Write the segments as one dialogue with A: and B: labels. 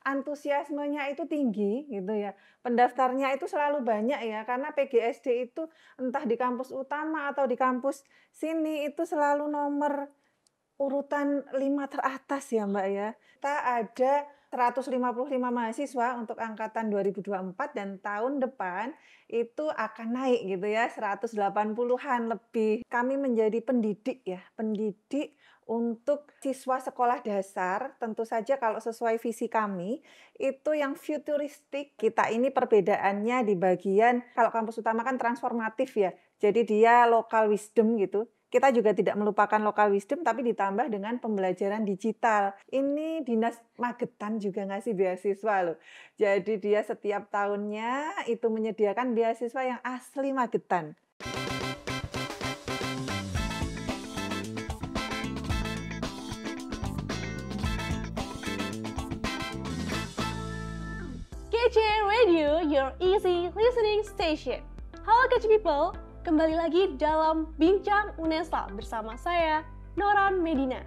A: antusiasmenya itu tinggi gitu ya. Pendaftarnya itu selalu banyak ya, karena PGSD itu entah di kampus utama atau di kampus sini itu selalu nomor urutan 5 teratas ya, Mbak, ya. Kita ada 155 mahasiswa untuk angkatan 2024 dan tahun depan itu akan naik gitu ya, 180-an lebih. Kami menjadi pendidik ya, pendidik untuk siswa sekolah dasar, tentu saja kalau sesuai visi kami, itu yang futuristik. Kita ini perbedaannya di bagian, kalau kampus utama kan transformatif ya, jadi dia local wisdom gitu. Kita juga tidak melupakan local wisdom, tapi ditambah dengan pembelajaran digital. Ini Dinas Magetan juga ngasih beasiswa loh. Jadi dia setiap tahunnya itu menyediakan beasiswa yang asli Magetan.
B: KC Radio, your easy listening station. Halo KC People, kembali lagi dalam Bincang UNESA bersama saya, Noran Medina.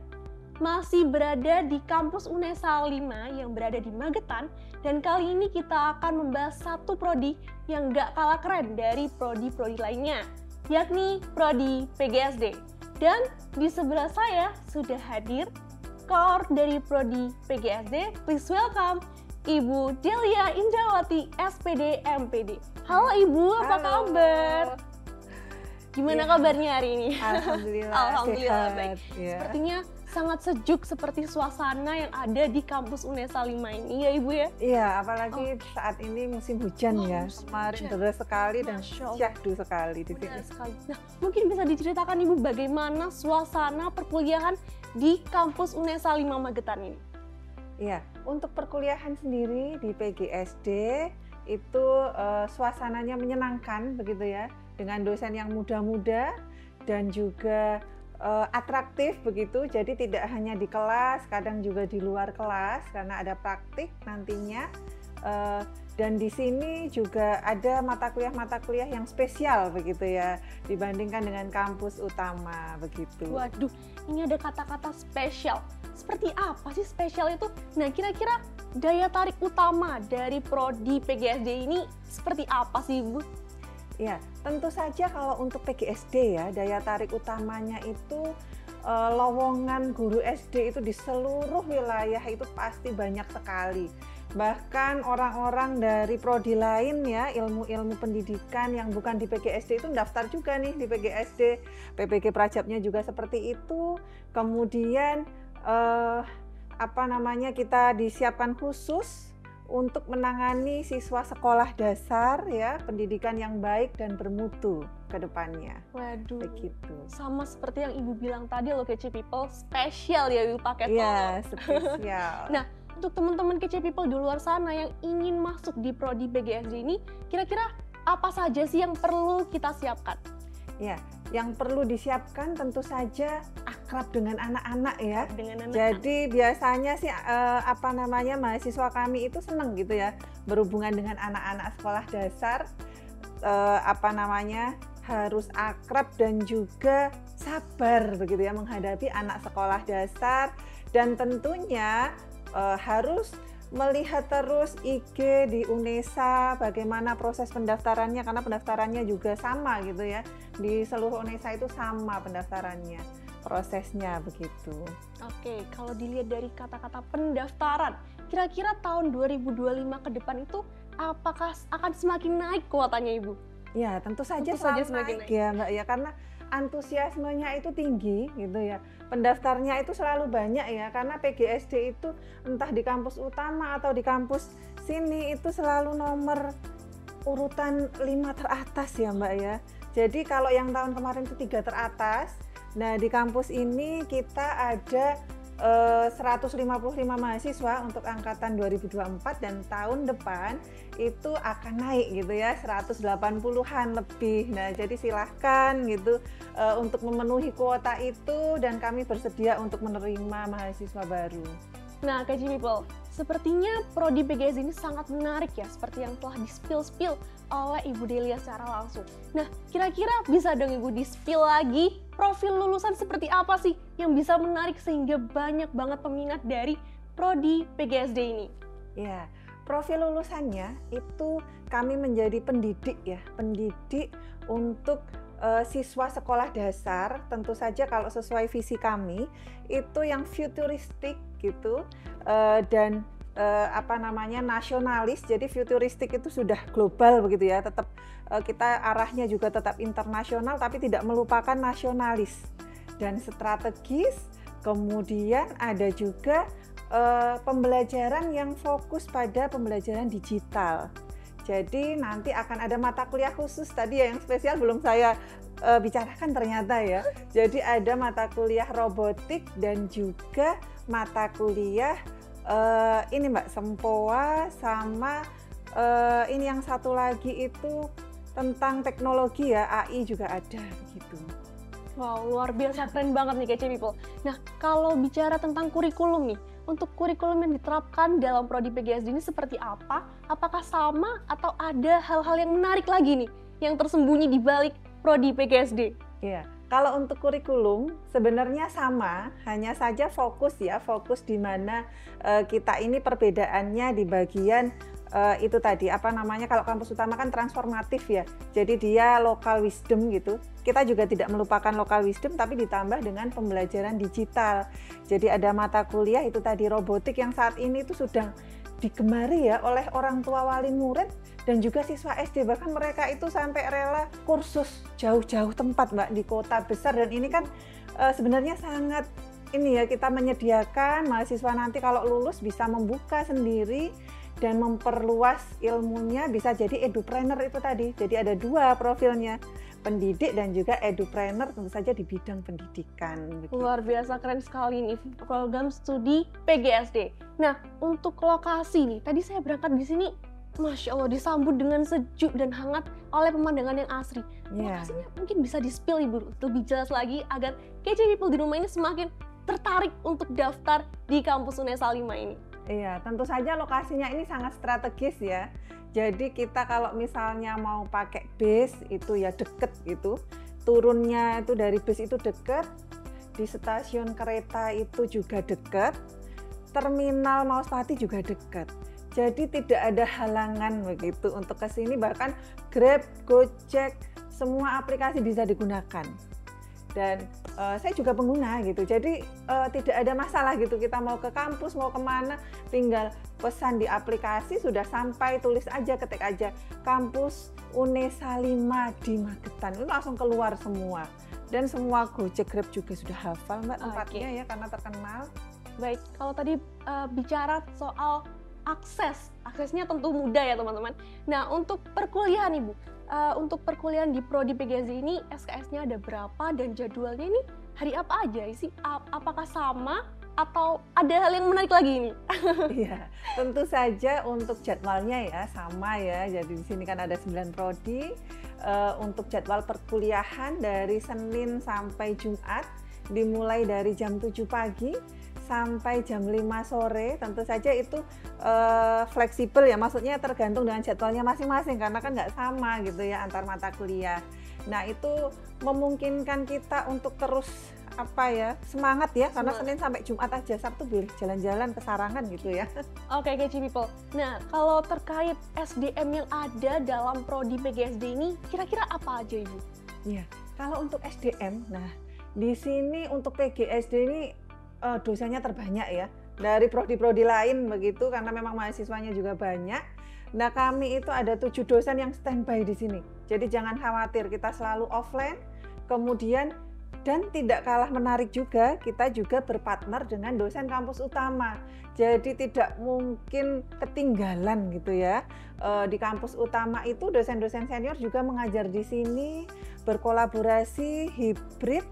B: Masih berada di kampus UNESA 5 yang berada di Magetan, dan kali ini kita akan membahas satu prodi yang gak kalah keren dari prodi-prodi lainnya, yakni prodi PGSD. Dan di sebelah saya sudah hadir koor dari prodi PGSD. Please welcome Ibu Delia Indrawati, SPD MPD. Halo Ibu, apa kabar? Gimana kabarnya hari ini?
A: Alhamdulillah,
B: Alhamdulillah
A: sehat.
B: baik.
A: Ya.
B: Sepertinya sangat sejuk seperti suasana yang ada di kampus UNESA 5 ini ya Ibu ya?
A: Iya, apalagi saat ini musim hujan ya.
B: Musim
A: Kemarin
B: hujan.
A: deras sekali dan
B: Masya Allah.
A: syahdu sekali di
B: Benar
A: sini.
B: sekali. Nah, mungkin bisa diceritakan Ibu bagaimana suasana perkuliahan di kampus UNESA 5 Magetan ini?
A: Iya, untuk perkuliahan sendiri di PGSD itu suasananya menyenangkan begitu ya, dengan dosen yang muda-muda dan juga atraktif begitu. Jadi tidak hanya di kelas, kadang juga di luar kelas karena ada praktik nantinya. Dan di sini juga ada mata kuliah yang spesial begitu ya, dibandingkan dengan kampus utama begitu.
B: Waduh, ini ada kata-kata spesial. Seperti apa sih spesial itu? Nah, kira-kira daya tarik utama dari prodi PGSD ini seperti apa sih, Bu?
A: Ya, tentu saja kalau untuk PGSD ya, daya tarik utamanya itu lowongan guru SD itu di seluruh wilayah itu pasti banyak sekali. Bahkan orang-orang dari prodi lain ya, ilmu-ilmu pendidikan yang bukan di PGSD itu daftar juga nih di PGSD. PPG Prajabnya juga seperti itu. Kemudian kita disiapkan khusus untuk menangani siswa sekolah dasar ya, pendidikan yang baik dan bermutu ke depannya.
B: Waduh,
A: Begitu.
B: sama seperti yang Ibu bilang tadi loh KC People, spesial ya Ibu pakai
A: Iya,
B: tol.
A: spesial.
B: Nah, untuk teman-teman KC People di luar sana yang ingin masuk di prodi PGSD ini, kira-kira apa saja sih yang perlu kita siapkan?
A: Ya, yang perlu disiapkan tentu saja akrab dengan anak-anak ya.
B: Dengan anak-anak.
A: Jadi biasanya sih mahasiswa kami itu senang gitu ya berhubungan dengan anak-anak sekolah dasar, harus akrab dan juga sabar begitu ya menghadapi anak sekolah dasar, dan tentunya harus melihat terus IG di UNESA bagaimana proses pendaftarannya, karena pendaftarannya juga sama gitu ya, di seluruh UNESA itu sama pendaftarannya, prosesnya begitu.
B: Oke, kalau dilihat dari kata-kata pendaftaran, kira-kira tahun 2025 ke depan itu apakah akan semakin naik kuotanya Ibu?
A: Ya, tentu saja
B: Tentu saja
A: selalu
B: semakin
A: naik ya Mbak ya, karena antusiasmenya itu tinggi gitu ya. Pendaftarnya itu selalu banyak ya, karena PGSD itu entah di kampus utama atau di kampus sini itu selalu nomor urutan 5 teratas ya Mbak ya. Jadi kalau yang tahun kemarin itu 3 teratas, nah di kampus ini kita ada 155 mahasiswa untuk angkatan 2024 dan tahun depan itu akan naik gitu ya, 180-an lebih. Nah, jadi silahkan gitu untuk memenuhi kuota itu, dan kami bersedia untuk menerima mahasiswa baru.
B: Nah, KC People, sepertinya prodi PGSD ini sangat menarik ya, seperti yang telah di-spill oleh Ibu Delia secara langsung. Nah, kira-kira bisa dong Ibu di-spill lagi profil lulusan seperti apa sih yang bisa menarik sehingga banyak banget peminat dari prodi PGSD ini?
A: Ya, profil lulusannya itu kami menjadi pendidik ya, pendidik untuk siswa sekolah dasar. Tentu saja kalau sesuai visi kami itu yang futuristik gitu, dan apa namanya, nasionalis. Jadi futuristik itu sudah global begitu ya, tetap kita arahnya juga tetap internasional tapi tidak melupakan nasionalis dan strategis. Kemudian ada juga pembelajaran yang fokus pada pembelajaran digital. Jadi nanti akan ada mata kuliah khusus tadi ya, yang spesial belum saya bicarakan ternyata ya. Jadi ada mata kuliah robotik dan juga mata kuliah ini Mbak, Sempoa, sama ini yang satu lagi itu tentang teknologi ya, AI juga ada gitu.
B: Wow, luar biasa, keren banget nih Kece People. Nah, kalau bicara tentang kurikulum nih, untuk kurikulum yang diterapkan dalam Prodi PGSD ini seperti apa? Apakah sama atau ada hal-hal yang menarik lagi nih yang tersembunyi di balik Prodi PGSD?
A: Iya, kalau untuk kurikulum sebenarnya sama, hanya saja fokus di mana kita ini perbedaannya di bagian itu tadi, apa namanya, kalau kampus utama kan transformatif ya, jadi dia local wisdom gitu. Kita juga tidak melupakan local wisdom tapi ditambah dengan pembelajaran digital. Jadi ada mata kuliah itu tadi robotik yang saat ini itu sudah digemari ya oleh orang tua wali murid dan juga siswa SD, bahkan mereka itu sampai rela kursus jauh-jauh tempat Mbak, di kota besar. Dan ini kan sebenarnya sangat ini ya, kita menyediakan mahasiswa nanti kalau lulus bisa membuka sendiri dan memperluas ilmunya, bisa jadi edupreneur itu tadi. Jadi ada dua profilnya, pendidik dan juga edupreneur, tentu saja di bidang pendidikan. Begitu.
B: Luar biasa, keren sekali nih program studi PGSD. Nah, untuk lokasi nih, tadi saya berangkat di sini, Masya Allah, disambut dengan sejuk dan hangat oleh pemandangan yang asri. Lokasinya mungkin bisa di-spill Ibu lebih jelas lagi agar Kece People di rumah ini semakin tertarik untuk daftar di kampus Unesa 5 ini.
A: Iya, tentu saja lokasinya ini sangat strategis ya. Jadi kita kalau misalnya mau pakai bis itu ya deket gitu. Turunnya itu dari bis itu deket, di stasiun kereta itu juga deket, terminal Mauspati juga deket. Jadi tidak ada halangan begitu untuk ke sini, bahkan Grab, Gojek, semua aplikasi bisa digunakan. Dan saya juga pengguna gitu, jadi tidak ada masalah gitu, kita mau ke kampus, mau kemana, tinggal pesan di aplikasi, sudah sampai, tulis aja, ketik aja, kampus Unesa 5 di Magetan, itu langsung keluar semua. Dan semua Gojek, Grab juga sudah hafal Mbak tempatnya ya, karena terkenal.
B: Baik, kalau tadi bicara soal aksesnya tentu mudah ya teman-teman. Nah, untuk perkuliahan Ibu, untuk perkuliahan di Prodi PGSD ini SKS-nya ada berapa dan jadwalnya ini hari apa aja sih? Apakah sama atau ada hal yang menarik lagi ini?
A: Iya, tentu saja untuk jadwalnya ya sama ya. Jadi di sini kan ada 9 prodi. Untuk jadwal perkuliahan dari Senin sampai Jumat dimulai dari jam 7 pagi sampai jam 5 sore. Tentu saja itu fleksibel ya, maksudnya tergantung dengan jadwalnya masing-masing karena kan nggak sama gitu ya antar mata kuliah. Nah itu memungkinkan kita untuk terus semangat ya, karena Senin sampai Jumat aja, Sabtu boleh jalan-jalan ke Sarangan gitu ya.
B: Oke, Kece People. Nah, kalau terkait SDM yang ada dalam Prodi PGSD ini, kira-kira apa aja Ibu?
A: Iya, kalau untuk SDM, nah di sini untuk PGSD ini dosennya terbanyak ya, dari prodi-prodi lain begitu, karena memang mahasiswanya juga banyak. Nah kami itu ada 7 dosen yang standby di sini, jadi jangan khawatir, kita selalu offline. Kemudian dan tidak kalah menarik juga, kita juga berpartner dengan dosen kampus utama. Jadi tidak mungkin ketinggalan gitu ya. Di kampus utama itu dosen-dosen senior juga mengajar di sini, berkolaborasi, hibrid.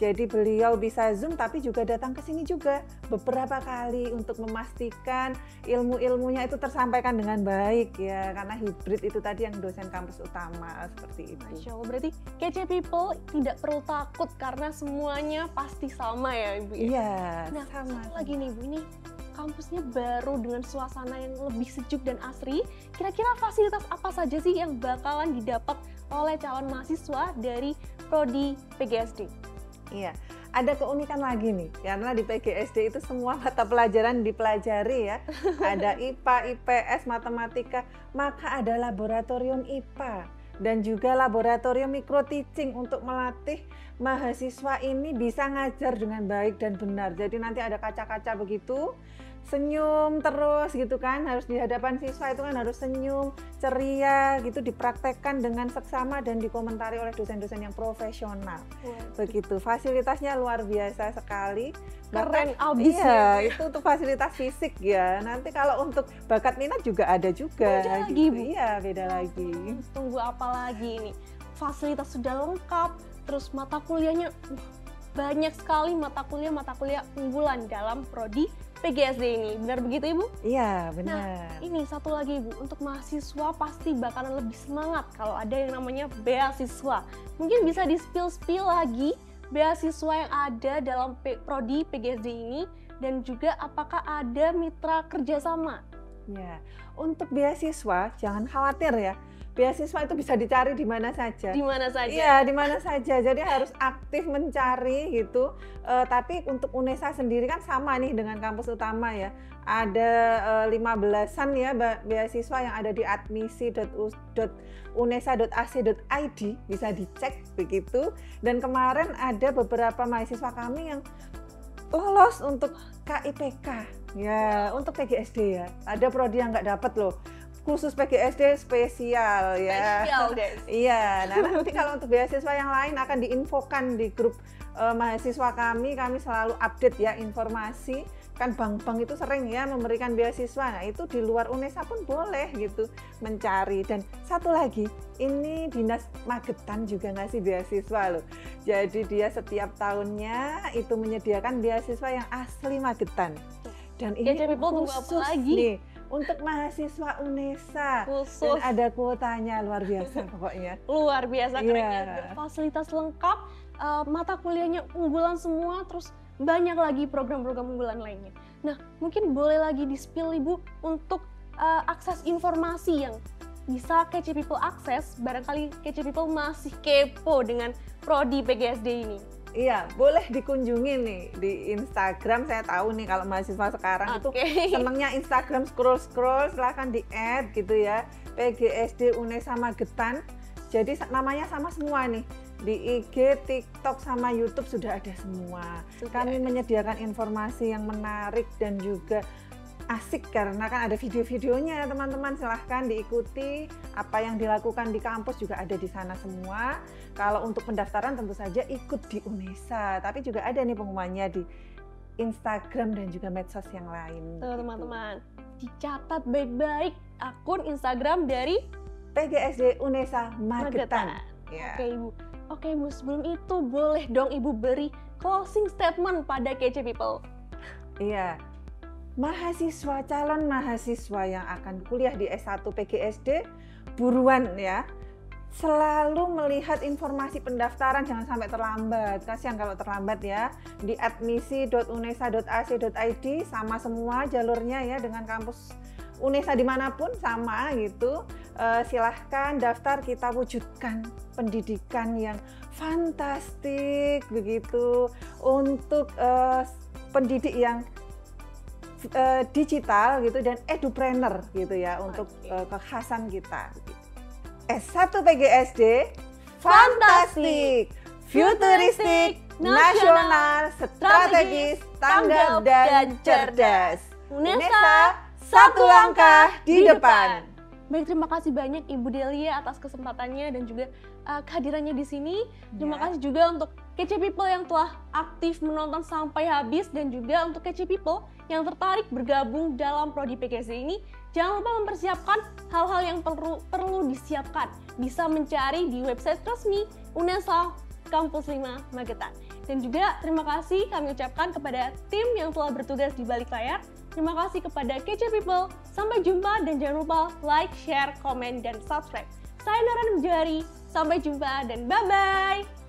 A: Jadi beliau bisa Zoom tapi juga datang ke sini juga beberapa kali untuk memastikan ilmu-ilmunya itu tersampaikan dengan baik ya, karena hibrid itu tadi yang dosen kampus utama seperti itu.
B: Masya Allah, berarti Kece People tidak perlu takut karena semuanya pasti sama ya Ibu ya?
A: Iya,
B: nah,
A: sama.
B: Satu lagi nih Ibu, ini kampusnya baru dengan suasana yang lebih sejuk dan asri. Kira-kira fasilitas apa saja sih yang bakalan didapat oleh calon mahasiswa dari Prodi PGSD?
A: Iya, ada keunikan lagi nih, karena di PGSD itu semua mata pelajaran dipelajari ya. Ada IPA, IPS, matematika, maka ada laboratorium IPA dan juga laboratorium micro teaching untuk melatih mahasiswa ini bisa ngajar dengan baik dan benar. Jadi nanti ada kaca-kaca begitu, senyum terus gitu kan, harus di hadapan siswa itu kan harus senyum, ceria gitu, dipraktekkan dengan seksama dan dikomentari oleh dosen-dosen yang profesional. Begitu, fasilitasnya luar biasa sekali.
B: Keren
A: Bahkan,
B: abis
A: iya,
B: ya.
A: itu untuk fasilitas fisik ya. Nanti kalau untuk bakat minat juga ada juga.
B: Beda lagi,
A: gitu.
B: Bu.
A: Iya, beda lagi.
B: Tunggu apa lagi ini? Fasilitas sudah lengkap, terus mata kuliahnya banyak sekali mata kuliah unggulan dalam prodi PGSD ini. Benar begitu, Ibu?
A: Iya,
B: Nah,
A: benar.
B: ini satu lagi, Ibu, untuk mahasiswa pasti bakalan lebih semangat kalau ada yang namanya beasiswa. Mungkin bisa di-spill lagi beasiswa yang ada dalam prodi PGSD ini, dan juga apakah ada mitra kerjasama?
A: Ya, untuk beasiswa jangan khawatir ya. Beasiswa itu bisa dicari di mana saja.
B: Di mana saja?
A: Iya, di mana saja. Jadi harus aktif mencari gitu. Tapi untuk UNESA sendiri kan sama nih dengan kampus utama ya. Ada 15-an ya beasiswa yang ada di admisi.unesa.ac.id, bisa dicek begitu. Dan kemarin ada beberapa mahasiswa kami yang lolos untuk KIPK ya, untuk PGSD ya. Ada prodi yang nggak dapat loh, khusus PGSD spesial ya.
B: Spesial, guys.
A: Iya, nah nanti kalau untuk beasiswa yang lain akan diinfokan di grup mahasiswa kami selalu update ya informasi. Kan bank-bank itu sering ya memberikan beasiswa, nah itu di luar UNESA pun boleh gitu mencari. Dan satu lagi, ini Dinas Magetan juga ngasih beasiswa loh. Jadi dia setiap tahunnya itu menyediakan beasiswa yang asli Magetan. Dan ini
B: People tunggu apa
A: khusus
B: lagi?
A: nih untuk mahasiswa UNESA.
B: Khusus.
A: Dan ada kuotanya, luar biasa pokoknya.
B: Luar biasa kerennya.
A: Iya.
B: Fasilitas lengkap, mata kuliahnya unggulan semua, terus banyak lagi program-program unggulan lainnya. Nah, mungkin boleh lagi di-spill, Ibu, untuk akses informasi yang bisa Kece People akses. Barangkali Kece People masih kepo dengan prodi PGSD ini.
A: Iya, boleh dikunjungi nih di Instagram. Saya tahu nih kalau mahasiswa sekarang itu senangnya Instagram scroll-scroll, silahkan di-add gitu ya. PGSD UNESA Magetan. Jadi namanya sama semua nih. Di IG, TikTok, sama YouTube sudah ada semua. Kami menyediakan informasi yang menarik dan juga asik karena kan ada video-videonya, teman-teman. Silahkan diikuti. Apa yang dilakukan di kampus juga ada di sana semua. Kalau untuk pendaftaran tentu saja ikut di UNESA, tapi juga ada nih pengumumannya di Instagram dan juga medsos yang lain.
B: Tuh, teman-teman, dicatat baik-baik akun Instagram dari
A: PGSD UNESA Magetan. Ya.
B: Oke, Ibu. Oke, Ibu, sebelum itu boleh dong Ibu beri closing statement pada Kece People.
A: Iya. Mahasiswa, calon mahasiswa yang akan kuliah di S1 PGSD, buruan ya. Selalu melihat informasi pendaftaran, jangan sampai terlambat. Kasihan kalau terlambat ya. Di admisi.unesa.ac.id sama semua jalurnya ya, dengan kampus UNESA dimanapun sama gitu. Silahkan daftar, kita wujudkan pendidikan yang fantastik begitu untuk pendidik yang digital gitu dan edupreneur gitu ya, untuk kekhasan kita. S1 PGSD fantastik, futuristik, nasional, strategis, tanggap dan cerdas.
B: UNESA
A: satu langkah di depan.
B: Baik, terima kasih banyak Ibu Delia atas kesempatannya dan juga kehadirannya di sini. Terima kasih juga untuk Kece People yang telah aktif menonton sampai habis, dan juga untuk Kece People yang tertarik bergabung dalam prodi PGSD ini. Jangan lupa mempersiapkan hal-hal yang perlu disiapkan. Bisa mencari di website resmi UNESA Kampus 5 Magetan. Dan juga terima kasih kami ucapkan kepada tim yang telah bertugas di balik layar. Terima kasih kepada Kece People. Sampai jumpa dan jangan lupa like, share, komen, dan subscribe. Saya Nora Mujari. Sampai jumpa dan bye-bye.